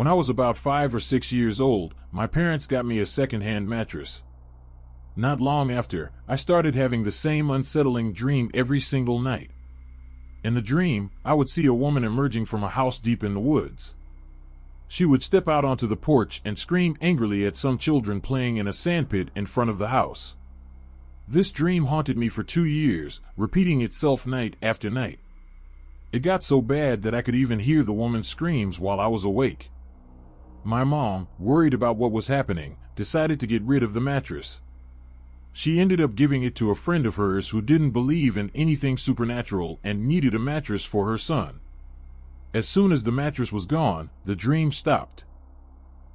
When I was about 5 or 6 years old, my parents got me a second-hand mattress. Not long after, I started having the same unsettling dream every single night. In the dream, I would see a woman emerging from a house deep in the woods. She would step out onto the porch and scream angrily at some children playing in a sandpit in front of the house. This dream haunted me for 2 years, repeating itself night after night. It got so bad that I could even hear the woman's screams while I was awake. My mom, worried about what was happening, decided to get rid of the mattress. She ended up giving it to a friend of hers who didn't believe in anything supernatural and needed a mattress for her son. As soon as the mattress was gone, the dream stopped.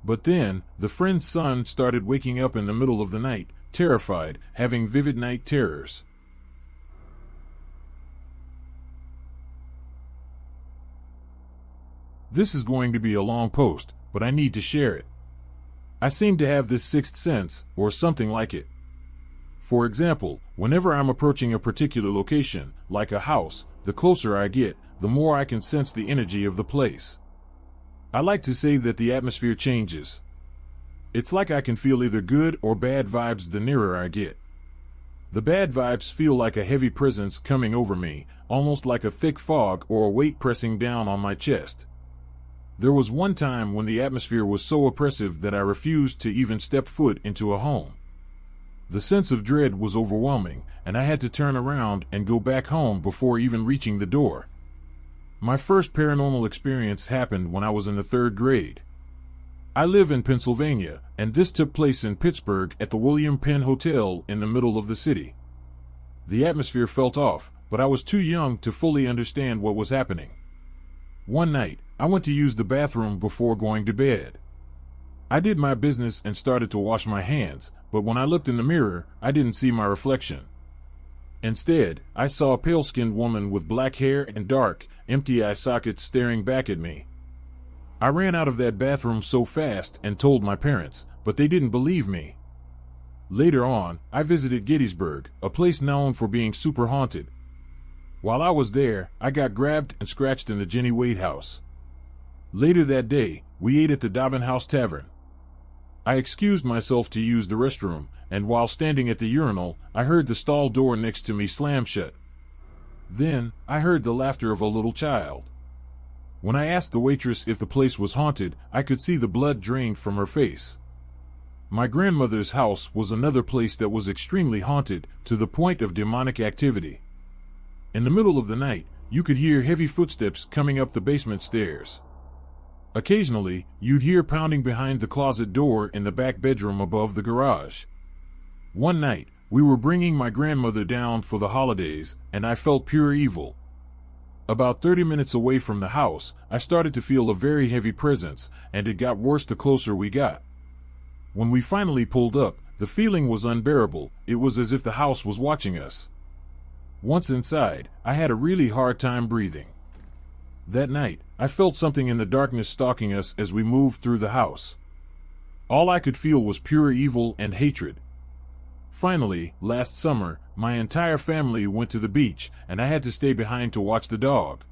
But then, the friend's son started waking up in the middle of the night, terrified, having vivid night terrors. This is going to be a long post, but I need to share it. I seem to have this sixth sense, or something like it. For example, whenever I'm approaching a particular location, like a house, the closer I get, the more I can sense the energy of the place. I like to say that the atmosphere changes. It's like I can feel either good or bad vibes the nearer I get. The bad vibes feel like a heavy presence coming over me, almost like a thick fog or a weight pressing down on my chest. There was one time when the atmosphere was so oppressive that I refused to even step foot into a home. The sense of dread was overwhelming, and I had to turn around and go back home before even reaching the door. My first paranormal experience happened when I was in the 3rd grade. I live in Pennsylvania, and this took place in Pittsburgh at the William Penn Hotel in the middle of the city. The atmosphere felt off, but I was too young to fully understand what was happening. One night, I went to use the bathroom before going to bed. I did my business and started to wash my hands, but when I looked in the mirror, I didn't see my reflection. Instead, I saw a pale-skinned woman with black hair and dark, empty eye sockets staring back at me. I ran out of that bathroom so fast and told my parents, but they didn't believe me. Later on, I visited Gettysburg, a place known for being super haunted. While I was there, I got grabbed and scratched in the Jenny Wade house. Later that day, we ate at the Dobbin House Tavern. I excused myself to use the restroom, and while standing at the urinal, I heard the stall door next to me slam shut. Then, I heard the laughter of a little child. When I asked the waitress if the place was haunted, I could see the blood drained from her face. My grandmother's house was another place that was extremely haunted, to the point of demonic activity. In the middle of the night, you could hear heavy footsteps coming up the basement stairs. Occasionally, you'd hear pounding behind the closet door in the back bedroom above the garage. One night, we were bringing my grandmother down for the holidays, and I felt pure evil. About 30 minutes away from the house, I started to feel a very heavy presence, and it got worse the closer we got. When we finally pulled up, the feeling was unbearable. It was as if the house was watching us. Once inside, I had a really hard time breathing. That night, I felt something in the darkness stalking us as we moved through the house. All I could feel was pure evil and hatred. Finally, last summer, my entire family went to the beach, and I had to stay behind to watch the dog.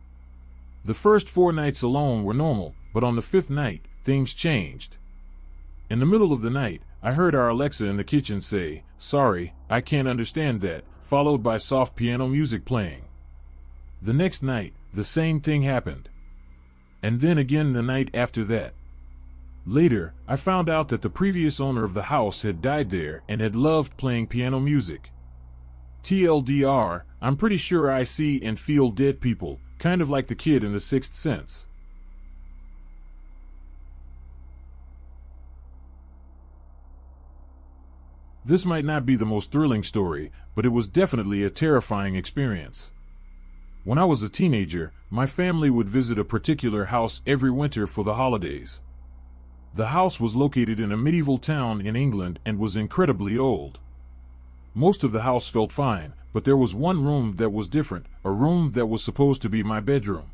The first 4 nights alone were normal, but on the 5th night, things changed. In the middle of the night, I heard our Alexa in the kitchen say, "Sorry, I can't understand that," followed by soft piano music playing. The next night, the same thing happened. And then again the night after that. Later, I found out that the previous owner of the house had died there and had loved playing piano music. TLDR, I'm pretty sure I see and feel dead people, kind of like the kid in The Sixth Sense. This might not be the most thrilling story, but it was definitely a terrifying experience. When I was a teenager, my family would visit a particular house every winter for the holidays. The house was located in a medieval town in England and was incredibly old. Most of the house felt fine, but there was one room that was different, a room that was supposed to be my bedroom.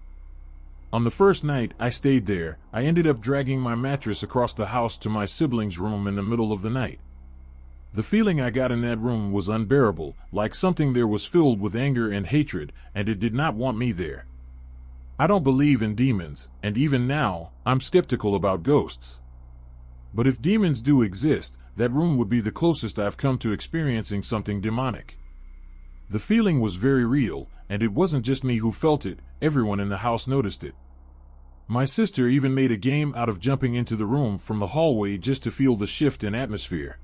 On the first night I stayed there, I ended up dragging my mattress across the house to my siblings' room in the middle of the night. The feeling I got in that room was unbearable, like something there was filled with anger and hatred, and it did not want me there. I don't believe in demons, and even now, I'm skeptical about ghosts. But if demons do exist, that room would be the closest I've come to experiencing something demonic. The feeling was very real, and it wasn't just me who felt it, everyone in the house noticed it. My sister even made a game out of jumping into the room from the hallway just to feel the shift in atmosphere.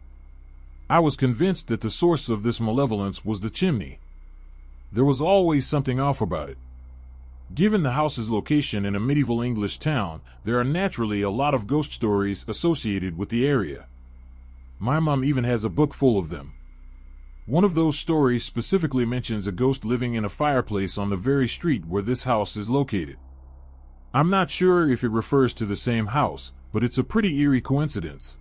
I was convinced that the source of this malevolence was the chimney. There was always something off about it. Given the house's location in a medieval English town, there are naturally a lot of ghost stories associated with the area. My mom even has a book full of them. One of those stories specifically mentions a ghost living in a fireplace on the very street where this house is located. I'm not sure if it refers to the same house, but it's a pretty eerie coincidence.